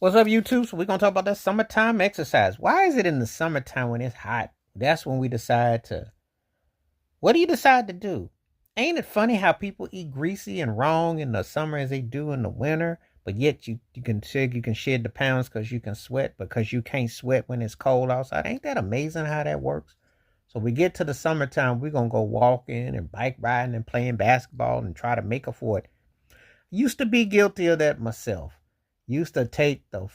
What's up, YouTube? So we're gonna talk about that summertime exercise. Why is it in the summertime when it's hot? That's when we decide to. What do you decide to do? Ain't it funny how people eat greasy and wrong in the summer as they do in the winter, but yet you can shed the pounds because you can sweat because you can't sweat when it's cold outside. Ain't that amazing how that works? So we get to the summertime, we're gonna go walking and bike riding and playing basketball and try to make up for it. Used to be guilty of that myself. Used to take the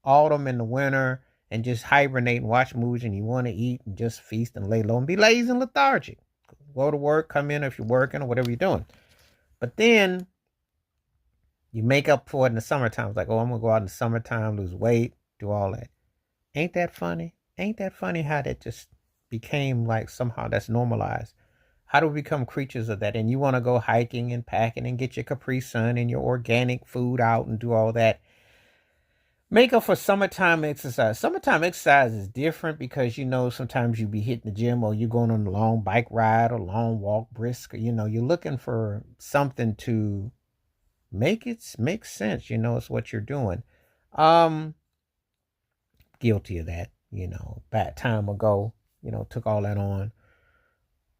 autumn and the winter and just hibernate and watch movies, and you want to eat and just feast and lay low and be lazy and lethargic. Go to work, come in if you're working or whatever you're doing. But then you make up for it in the summertime. It's like, oh, I'm going to go out in the summertime, lose weight, do all that. Ain't that funny? Ain't that funny how that just became like somehow that's normalized? How do we become creatures of that? And you want to go hiking and packing and get your Capri Sun and your organic food out and do all that. Make up for summertime exercise. Summertime exercise is different because sometimes you be hitting the gym or you going on a long bike ride or long walk brisk. You're looking for something to make sense. It's what you're doing. Um, Guilty of that. Back time ago. Took all that on.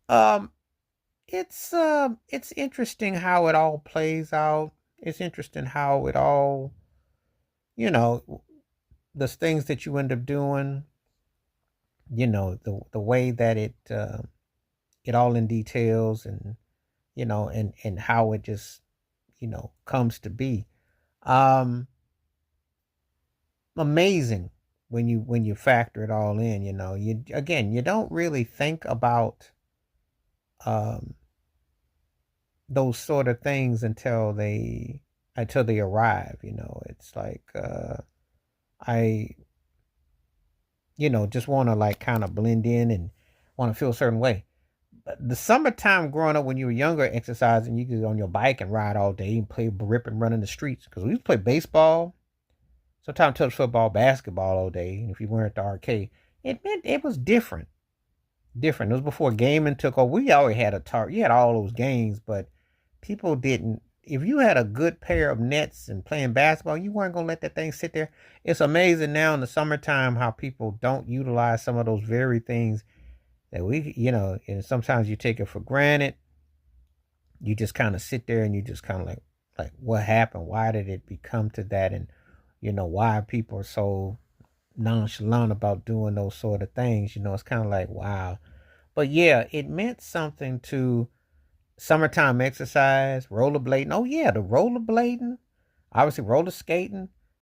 Um, it's interesting how it all plays out. It's interesting how it all you know the things that you end up doing, the way that it all in details, and and how it just comes to be. um Amazing when you factor it all in. You don't really think about um those sort of things until they arrive. It's like I just want to like kind of blend in and want to feel a certain way. But the summertime growing up when you were younger, exercising, you could get on your bike and ride all day and play rip and run in the streets. Because we used to play baseball, sometimes touch football, basketball all day. And if you weren't at the arcade, it meant it was different. Different. It was before gaming took over. We always had a target. You had all those games, but people didn't. If you had a good pair of nets and playing basketball, you weren't gonna let that thing sit there. It's amazing now in the summertime how people don't utilize some of those very things that and sometimes you take it for granted. You just kind of sit there and you just kind of like what happened? Why did it become to that? And why people are so nonchalant about doing those sort of things. It's kind of like, wow. But yeah, it meant something to summertime exercise, rollerblading. Oh yeah, the rollerblading, obviously roller skating.